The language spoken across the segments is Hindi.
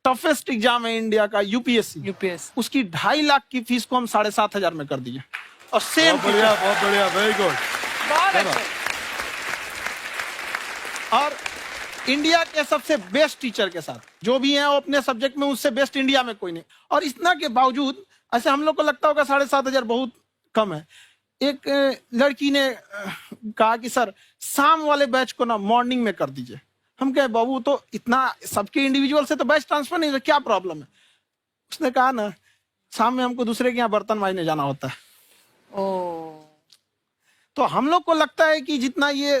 टफेस्ट एग्जाम है इंडिया का, यूपीएससी, यूपीएस उसकी 2.5 लाख की फीस को हम 7,500 में कर दिए। और सेम बहुत बढ़िया, वेरी गुड। बहुत अच्छे। और इंडिया के सबसे बेस्ट टीचर के साथ जो भी हैं वो अपने सब्जेक्ट में उससे बेस्ट इंडिया में कोई नहीं। और इतना के बावजूद ऐसे हम लोग को लगता होगा 7,500 बहुत कम है। एक लड़की ने कहा कि सर शाम वाले बैच को ना मॉर्निंग में कर दीजिए। हम कहे बाबू तो इतना सबके इंडिविजुअल से तो बैच ट्रांसफर नहीं, तो क्या प्रॉब्लम है? उसने कहा ना शाम में हमको दूसरे के यहाँ बर्तन मांजने जाना होता है। तो हम लोग को लगता है कि जितना ये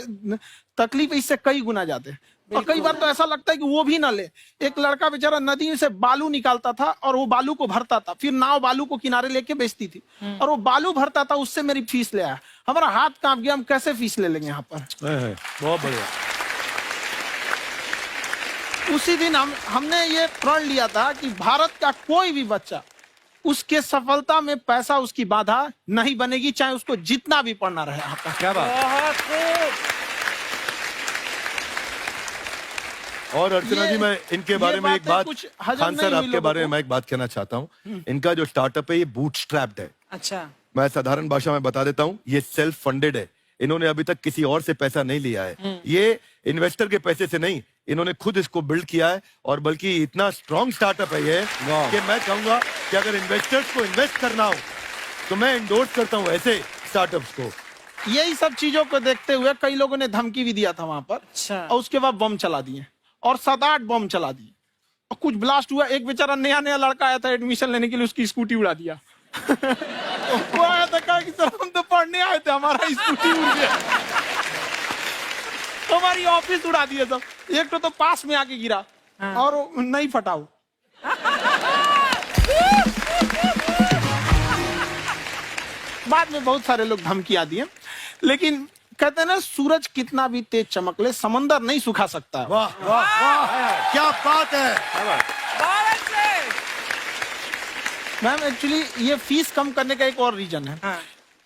तकलीफ इससे कई गुना जाते हैं। और कई बार तो ऐसा लगता है कि वो भी ना ले। एक लड़का बेचारा नदी से बालू निकालता था और वो बालू को भरता था, फिर नाव बालू को किनारे लेके बेचती थी और वो बालू भरता था, उससे मेरी फीस ले आया। हमारा हाथ कांप गया, हम कैसे फीस ले लेंगे यहाँ पर? बहुत बढ़िया। उसी दिन हमने ये प्रण लिया था कि भारत का कोई भी बच्चा उसके सफलता में पैसा उसकी बाधा नहीं बनेगी, चाहे उसको जितना भी पढ़ना रहे यहाँ पर। क्या बात। और अर्चना जी, मैं इनके बारे में एक बात, खान सर आपके बारे में मैं एक बात कहना चाहता हूँ। इनका जो स्टार्टअप है ये बूटस्ट्रैप्ड है। अच्छा, मैं साधारण भाषा में बता देता हूँ, ये सेल्फ फंडेड है। इन्होंने अभी तक किसी और से पैसा नहीं लिया है। ये इन्वेस्टर के पैसे से नहीं, इन्होंने खुद इसको बिल्ड किया है। और बल्कि इतना स्ट्रॉन्ग स्टार्टअप है ये कि मैं कहूंगा कि अगर इन्वेस्टर्स को इन्वेस्ट करना हो तो मैं इंडोर्स करता हूँ ऐसे स्टार्टअप्स को। यही सब चीजों को देखते हुए कई लोगों ने धमकी भी दिया था वहां पर। अच्छा। और उसके बाद बम चला दिए और 7-8 बम चला दिए और कुछ ब्लास्ट हुआ। एक बेचारा नया लड़का आया था एडमिशन लेने के लिए, उसकी स्कूटी उड़ा दिया। वो आया था, कहा कि सर हम तो पढ़ने आए थे, हमारा स्कूटी उड़ गया। हमारी ऑफिस उड़ा दिया सब। एक तो पास में आके गिरा और नहीं फटा वो। बाद में बहुत सारे लोग धमकियां दिए, लेकिन कहते हैं ना सूरज कितना भी तेज चमक ले समंदर नहीं सुखा सकता। वाह वाह वाह, क्या बात है। मैम एक्चुअली ये फीस कम करने का एक और रीजन है।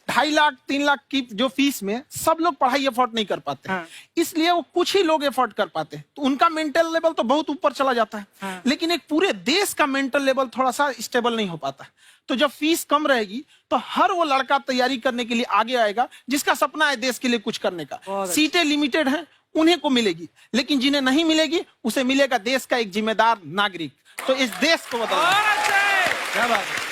2.5 लाख 3 लाख की जो फीस में सब लोग पढ़ाई एफोर्ड नहीं कर पाते। इसलिए वो कुछ ही लोग एफोर्ड कर पाते हैं, तो उनका मेंटल लेवल तो बहुत ऊपर चला जाता है। लेकिन एक पूरे देश का मेंटल लेवल थोड़ा सा स्टेबल नहीं हो पाता। तो जब फीस कम रहेगी तो हर वो लड़का तैयारी करने के लिए आगे आएगा जिसका सपना है देश के लिए कुछ करने का। सीटें लिमिटेड हैं, उन्हें को मिलेगी, लेकिन जिन्हें नहीं मिलेगी उसे मिलेगा देश का एक जिम्मेदार नागरिक। तो इस देश को बदलना। क्या बात है।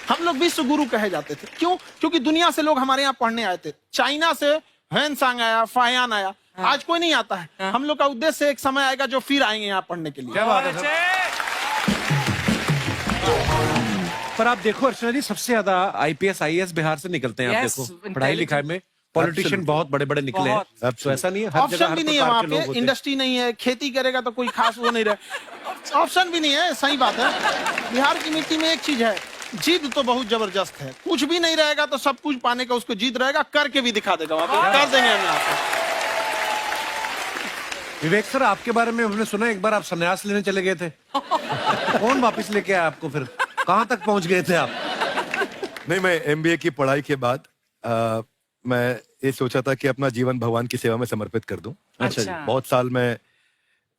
हम लोग विश्व गुरु कहे जाते थे, क्यों? क्योंकि दुनिया से लोग हमारे यहाँ पढ़ने आए थे। चाइना से ह्वेनसांग आया, फायान आया, आज कोई नहीं आता है। हम लोग का उद्देश्य एक समय आएगा जो फिर आएंगे यहाँ पढ़ने के लिए। क्या बात है। पर आप देखो अर्चना जी, सबसे ज्यादा आईपीएस आईएएस बिहार से निकलते हैं। आप देखो पढ़ाई लिखाई में पॉलिटिशियन बहुत बड़े बड़े निकले हैं। तो ऐसा नहीं है, हर जगह ऑप्शन भी नहीं है वहाँ पे, इंडस्ट्री नहीं है, खेती करेगा तो कोई खास वो नहीं रहे। ऑप्शन भी नहीं है, सही बात है। बिहार की मिट्टी में एक चीज है, जिद तो बहुत जबरदस्त है। कुछ भी नहीं रहेगा तो सब कुछ पाने का उसको जिद रहेगा, करके भी दिखा देगा। वहाँ पे कर देंगे हम आपको। विवेक सर, आपके बारे में हमने सुना एक बार आप संन्यास लेने चले गए थे। कौन वापस लेके आया आपको? फिर कहाँ तक पहुंच गए थे आप? नहीं, मैं एमबीए की पढ़ाई के बाद मैं ये सोचा था कि अपना जीवन भगवान की सेवा में समर्पित कर दूं। अच्छा जी। बहुत साल मैं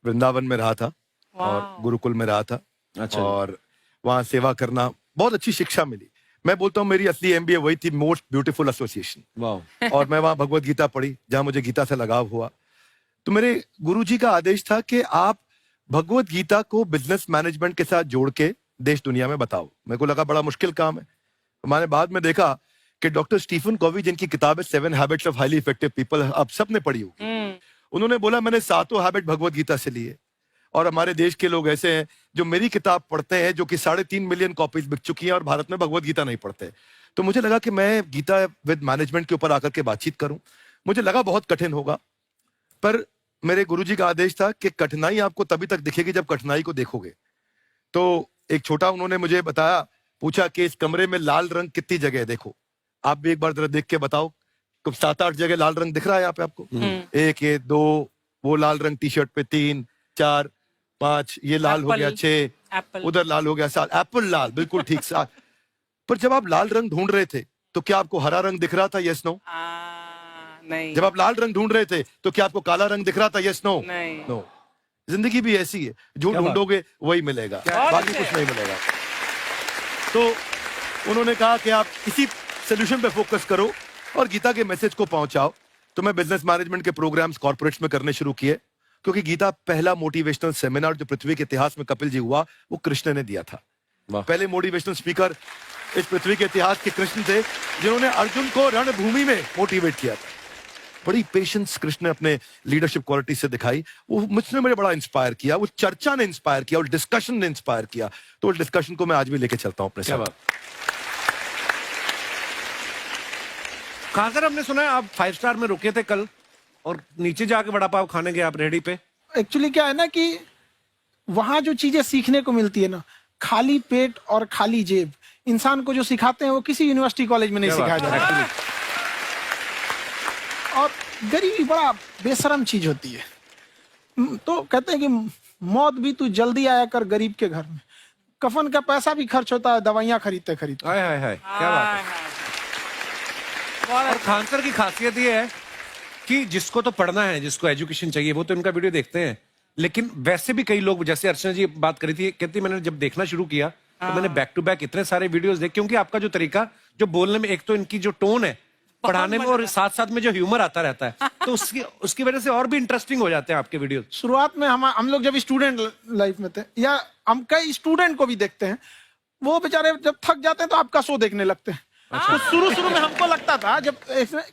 वृंदावन में रहा था और गुरुकुल में रहा था। अच्छा। और वहाँ सेवा करना, बहुत अच्छी शिक्षा मिली। मैं बोलता हूँ मेरी असली एमबीए वही थी, मोस्ट ब्यूटीफुल एसोसिएशन। वाह। और मैं वहाँ भगवत गीता पढ़ी, जहाँ मुझे गीता से लगाव हुआ। तो मेरे गुरुजी का आदेश था कि आप भगवत गीता को बिजनेस मैनेजमेंट के साथ जोड़ के देश दुनिया में बताओ। मेरे को लगा बड़ा मुश्किल काम है। मैंने बाद में देखा कि डॉक्टर स्टीफन कॉवी, जिनकी किताब है 7 habits of highly effective people, आप सबने पढ़ी होगी, उन्होंने बोला मैंने 7 हैबिट भगवत गीता से लिए। और हमारे देश के लोग ऐसे हैं जो मेरी किताब पढ़ते हैं, जो कि 3.5 मिलियन कॉपीज बिक चुकी हैं, और भारत में भगवत गीता नहीं पढ़ते। तो मुझे लगा कि मैं गीता विद मैनेजमेंट के ऊपर आकर के बातचीत करूं। मुझे लगा बहुत कठिन होगा, पर मेरे गुरुजी का आदेश था कि कठिनाई आपको तभी तक दिखेगी जब कठिनाई को देखोगे। तो एक छोटा उन्होंने मुझे बताया, पूछा कि इस कमरे में लाल रंग कितनी जगह है, देखो आप भी एक बार जरा देख के बताओ। 7-8 जगह लाल रंग दिख रहा है यहाँ पे आपको? 1 ये 2, वो लाल रंग टी शर्ट पे 3 4 5, ये लाल हो गया 6, उधर लाल हो गया 7, एप्पल लाल, बिल्कुल ठीक 7। पर जब आप लाल रंग ढूंढ रहे थे तो क्या आपको हरा रंग दिख रहा था? Yes no? नहीं। जब आप लाल रंग ढूंढ रहे थे तो क्या आपको काला रंग दिख रहा था? Yes no? नहीं। नो। जिंदगी भी ऐसी है, जो ढूंढोगे वही मिलेगा, बाकी कुछ नहीं मिलेगा। तो उन्होंने कहा कि आप इसी सोल्यूशन पे फोकस करो और गीता के मैसेज को पहुंचाओ। तो मैं बिजनेस मैनेजमेंट के प्रोग्राम्स कॉर्पोरेट्स में करने शुरू किए, क्योंकि गीता पहला मोटिवेशनल सेमिनार जो पृथ्वी के इतिहास में कपिल जी हुआ, वो कृष्ण ने दिया था। पहले मोटिवेशनल स्पीकर इस पृथ्वी के इतिहास के कृष्ण थे, जिन्होंने अर्जुन को रणभूमि में मोटिवेट किया था। बड़ी पेशेंस कृष्ण ने अपने लीडरशिप क्वालिटी से दिखाई, वो मुझने मुझे बड़ा इंस्पायर किया, वो चर्चा ने इंस्पायर किया, वो डिस्कशन ने इंस्पायर किया। तो उस डिस्कशन को मैं आज भी लेके चलता हूं अपने साथ। कहां सर, हमने सुना है आप 5 स्टार में रुके थे कल और नीचे जाके वड़ा पाव खाने गए आप रेडी पे। एक्चुअली क्या है ना कि वहां जो चीजें सीखने को मिलती है ना, खाली पेट और खाली जेब इंसान को जो सिखाते हैं वो किसी यूनिवर्सिटी कॉलेज में नहीं सिखाया जाता। और गरीबी बड़ा बेशरम चीज होती है। तो कहते हैं कि मौत भी तू जल्दी आया कर गरीब के घर में, कफन का पैसा भी खर्च होता है दवाइयां खरीदते खरीदते। हाय हाय हाय, क्या बात है। और खान सर की खासियत ये है कि जिसको तो पढ़ना है, जिसको एजुकेशन चाहिए, वो तो इनका वीडियो देखते हैं, लेकिन वैसे भी कई लोग, जैसे अर्चना जी बात करी थी, कहती मैंने जब देखना शुरू किया तो मैंने बैक टू बैक इतने सारे वीडियोस देखे, क्योंकि आपका जो तरीका जो बोलने में, एक तो इनकी जो टोन है पढ़ाने में, और साथ साथ में जो ह्यूमर आता रहता है, तो उसकी वजह से और भी इंटरेस्टिंग हो जाते हैं आपके वीडियो। शुरुआत में हम लोग जब स्टूडेंट लाइफ में थे, या हम कई स्टूडेंट को भी देखते हैं, वो बेचारे जब थक जाते हैं तो आपका शो देखने लगते हैं। तो शुरू में हमको लगता था जब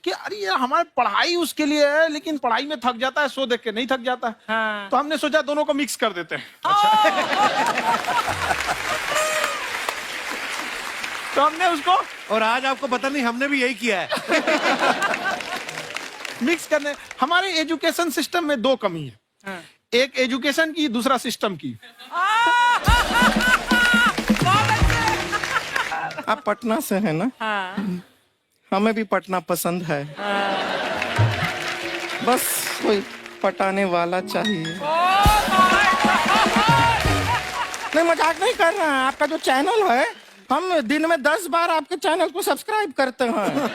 कि अरे ये हमारी पढ़ाई उसके लिए है, लेकिन पढ़ाई में थक जाता है, शो देख के नहीं थक जाता है। हाँ। तो हमने सोचा दोनों को मिक्स कर देते हैं। तो हमने उसको, और आज आपको पता नहीं हमने भी यही किया है। मिक्स करने। हमारे एजुकेशन सिस्टम में 2 कमी है। हाँ। एक एजुकेशन की, दूसरा सिस्टम की। आप पटना से हैं ना? हाँ। हमें भी पटना पसंद है। हाँ। बस कोई पटाने वाला चाहिए। नहीं, मजाक नहीं कर रहे हैं। आपका जो चैनल है, हम दिन में 10 बार आपके चैनल को सब्सक्राइब करते हैं।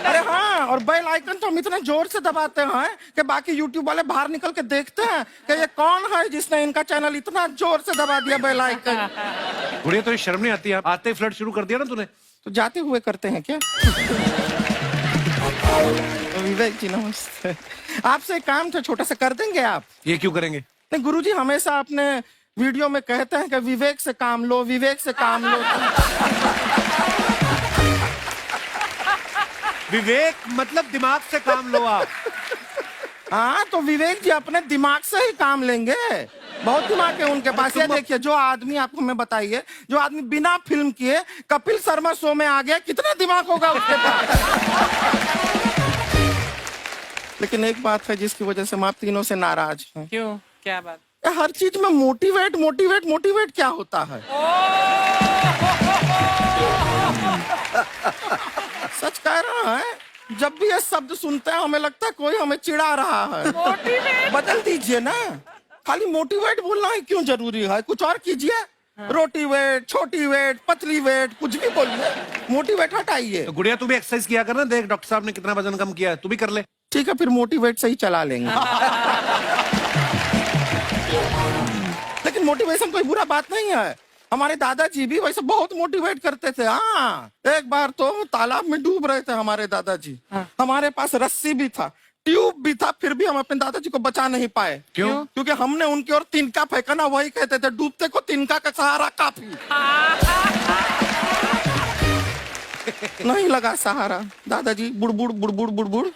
अरे हाँ, और बेल आइकन तो हम इतना जोर से दबाते हैं कि बाकी यूट्यूब वाले बाहर निकल के देखते हैं कि ये कौन है जिसने इनका चैनल इतना जोर से दबा दिया बेल आइकन। बुढ़िया, तो ये शर्म नहीं आती है? आते ही फ्लर्ट शुरू कर दिया ना तूने। तो जाते हुए करते हैं क्या? विवेक जी नमस्ते। आपसे एक काम था छोटा सा, कर देंगे आप? ये क्यों करेंगे? नहीं, गुरुजी हमेशा अपने वीडियो में कहते हैं कि विवेक से काम लो, विवेक से काम लो। विवेक मतलब दिमाग से काम लो आप। हाँ, तो विवेक जी अपने दिमाग से ही काम लेंगे। बहुत दिमाग है उनके पास। ये देखिए, जो आदमी, आपको मैं बताइए, जो आदमी बिना फिल्म किए कपिल शर्मा शो में आ गया, कितना दिमाग होगा उसके पास। लेकिन एक बात है जिसकी वजह से हम आप तीनों से नाराज हैं। क्यों? क्या बात? हर चीज में मोटिवेट मोटिवेट मोटिवेट क्या होता है? सच कह रहा है, जब भी ये शब्द सुनते हैं हमें लगता है कोई हमें चिढ़ा रहा है। बदल दीजिए ना, खाली मोटिवेट बोलना ही क्यों जरूरी है? कुछ और कीजिए। रोटी वेट, छोटी वेट, पतली वेट, कुछ भी बोलिए, मोटिवेट हटाइए। तो गुड़िया, तू भी एक्सरसाइज किया कर ना, देख डॉक्टर साहब ने कितना वजन कम किया है, तू भी कर ले। ठीक है, फिर मोटिवेट से ही चला लेंगे। लेकिन मोटिवेशन कोई बुरा बात नहीं है। हमारे दादाजी भी वैसे बहुत मोटिवेट करते थे। हाँ, एक बार तो तालाब में डूब रहे थे हमारे दादाजी। हाँ। हमारे पास रस्सी भी था, ट्यूब भी था, फिर भी हम अपने दादाजी को बचा नहीं पाए। क्यों? क्योंकि हमने उनकी ओर तिनका फेंका ना, वही कहते थे डूबते को तिनका का सहारा काफी। नहीं लगा सहारा, दादाजी बुड़बुड़ बुड़बुड़ बुड़बुड़।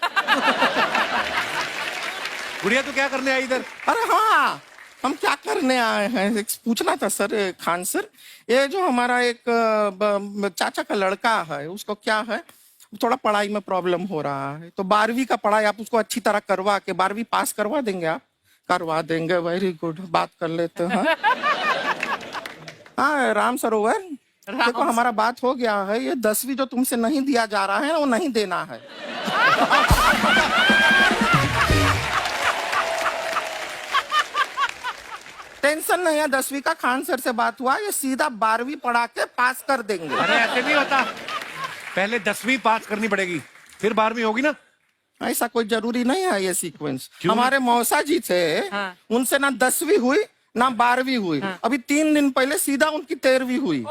गुड़िया, तू क्या करने आई इधर? अरे हाँ, हम क्या करने आए हैं, एक पूछना था सर, खान सर। ये जो हमारा एक चाचा का लड़का है, उसको क्या है, थोड़ा पढ़ाई में प्रॉब्लम हो रहा है, तो 12वीं का पढ़ाई आप उसको अच्छी तरह करवा के 12वीं पास करवा देंगे आप? करवा देंगे, वेरी गुड, बात कर लेते हैं। हाँ राम सरोवर, देखो हमारा बात हो गया है, ये 10वीं जो तुमसे नहीं दिया जा रहा है वो नहीं देना है। टेंशन नहीं है, 10वीं का खान सर से बात हुआ, ये सीधा 12वीं पढ़ा के पास कर देंगे। अरे ऐसे नहीं होता, पहले 10वीं पास करनी पड़ेगी, फिर 12वीं होगी ना। ऐसा कोई जरूरी नहीं है ये सीक्वेंस। हमारे मौसा जी थे, उनसे ना 10वीं हुई ना 12वीं हुई, अभी 3 दिन पहले सीधा उनकी 13वीं हुई।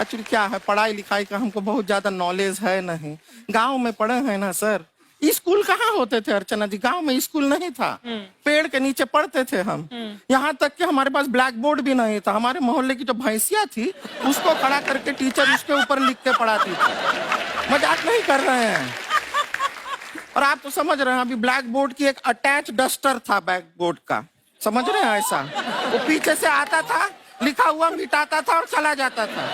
एक्चुअली क्या है, पढ़ाई लिखाई का हमको बहुत ज्यादा नॉलेज है नहीं। गांव में पढ़े हैं ना सर। स्कूल कहाँ होते थे अर्चना जी, गांव में स्कूल नहीं था, पेड़ के नीचे पढ़ते थे हम। यहाँ तक कि हमारे पास ब्लैक बोर्ड भी नहीं था। हमारे मोहल्ले की जो भैंसिया थी उसको खड़ा करके टीचर उसके ऊपर लिख के पढ़ाती थी। मजाक नहीं कर रहे हैं। और आप तो समझ रहे हैं, अभी ब्लैक बोर्ड की एक अटैच डस्टर था बैक बोर्ड का, समझ रहे हैं ऐसा, वो पीछे से आता था, लिखा हुआ मिटाता था और चला जाता था।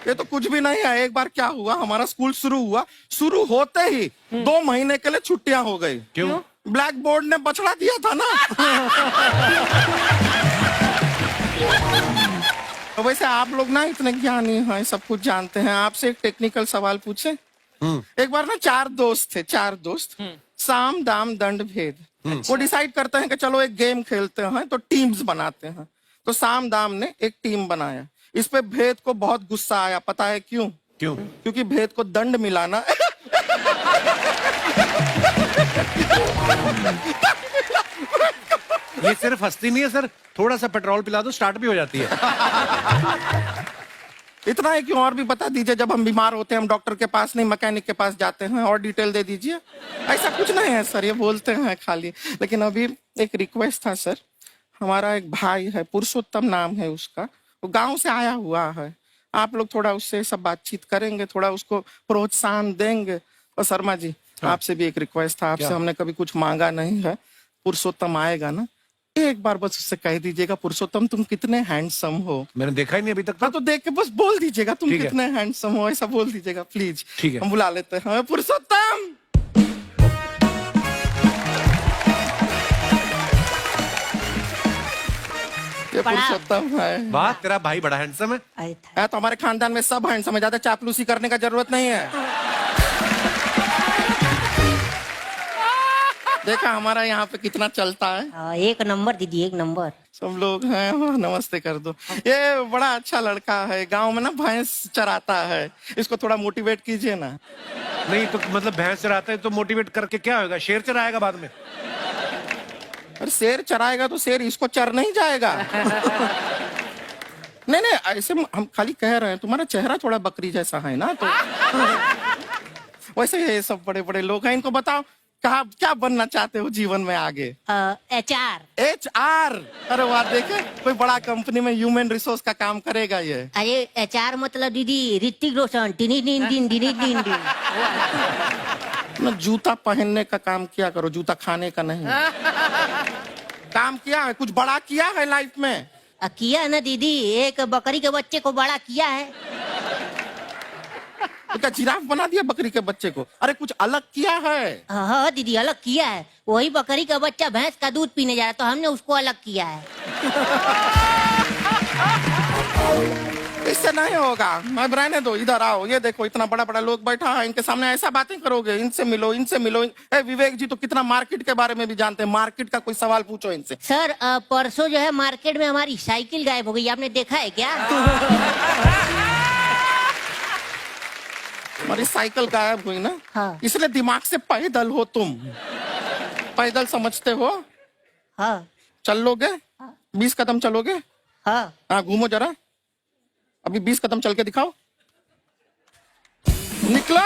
ये तो कुछ भी नहीं है। एक बार क्या हुआ, हमारा स्कूल शुरू हुआ, शुरू होते ही 2 महीने के लिए छुट्टियां हो गई। क्यों? ब्लैक बोर्ड ने बछड़ा दिया था ना। तो वैसे आप लोग ना इतने ज्ञानी हैं, सब कुछ जानते हैं। आपसे एक टेक्निकल सवाल पूछे। एक बार ना 4 दोस्त थे, 4 दोस्त, साम दाम दंड भेद। वो डिसाइड करते हैं कि चलो एक गेम खेलते हैं, तो टीम्स बनाते हैं। तो साम दाम ने एक टीम बनाया। इस पे भेद को बहुत गुस्सा आया। पता है क्यों? क्यों? क्योंकि भेद को दंड मिलाना ये सिर्फ हंसती नहीं है सर, थोड़ा सा पेट्रोल पिला दो स्टार्ट भी हो जाती है। इतना है कि और भी बता दीजिए, जब हम बीमार होते हैं हम डॉक्टर के पास नहीं मैकेनिक के पास जाते हैं, और डिटेल दे दीजिए। ऐसा कुछ नहीं है सर, ये बोलते हैं खाली। लेकिन अभी एक रिक्वेस्ट था सर, हमारा एक भाई है, पुरुषोत्तम नाम है उसका, वो गांव से आया हुआ है। आप लोग थोड़ा उससे सब बातचीत करेंगे, थोड़ा उसको प्रोत्साहन देंगे। और शर्मा जी, आपसे भी एक रिक्वेस्ट था, आपसे हमने कभी कुछ मांगा नहीं है। पुरुषोत्तम आएगा ना, एक बार बस उससे कह दीजिएगा, पुरुषोत्तम तुम कितने हैंडसम हो। मैंने देखा ही नहीं अभी तक। तो देख के बस बोल दीजिएगा तुम ठीक है। कितने हैंडसम हो, ऐसा बोल दीजिएगा प्लीज। ठीक है। हम बुला लेते हैं पुरुषोत्तम। ये पुरुषोत्तम है। वाह, तेरा भाई बड़ा हैंडसम है। है तो हमारे खानदान में सब हैंडसम है, ज्यादा चापलूसी करने का जरूरत नहीं है। देखा हमारा यहाँ पे कितना चलता है। एक नंबर दीदी, एक नंबर। सब लोग हैं, नमस्ते कर दो। ये बड़ा अच्छा लड़का है, गांव में ना भैंस चराता है, इसको थोड़ा मोटिवेट कीजिए ना। नहीं तो मतलब भैंस चराता है तो मोटिवेट करके क्या होगा, शेर चराएगा बाद में। अरे शेर चराएगा तो शेर इसको चर नहीं जाएगा। नहीं नहीं, ऐसे हम खाली कह रहे हैं, तुम्हारा चेहरा थोड़ा बकरी जैसा है ना, तो वैसे ये सब बड़े बड़े लोग हैं। इनको बताओ कहा क्या बनना चाहते हो जीवन में आगे? HR। HR? अरे वाह, देखे कोई बड़ा कंपनी में ह्यूमन रिसोर्स का काम करेगा ये। अरे HR मतलब दीदी Hrithik Roshan. Tiny tin tin tiny tin tin. ना जूता पहनने का काम किया करो, जूता खाने का नहीं। काम किया है, कुछ बड़ा किया है लाइफ में? किया है ना दीदी, एक बकरी के बच्चे को बड़ा किया है। तो क्या जिराफ बना दिया बकरी के बच्चे को? अरे कुछ अलग किया है। हाँ दीदी, अलग किया है। वही बकरी का बच्चा भैंस का दूध पीने जा रहा, तो हमने उसको अलग किया है। इससे नहीं होगा, मैं रहने दो, इधर आओ। ये देखो इतना बड़ा बड़ा लोग बैठा है, इनके सामने ऐसा बातें करोगे? इनसे मिलो, इनसे मिलो। ए विवेक जी तो कितना मार्केट के बारे में भी जानते हैं, मार्केट का कोई सवाल पूछो इनसे। सर परसों जो है मार्केट में हमारी साइकिल गायब हो गई, आपने देखा है क्या? हमारी साइकिल गायब हुई ना? हाँ। इसलिए दिमाग से पैदल हो तुम। पैदल समझते हो? हाँ। चल लोगे? 20 कदम चलोगे? हाँ। घूमो जरा, अभी 20 कदम चल के दिखाओ। निकलो।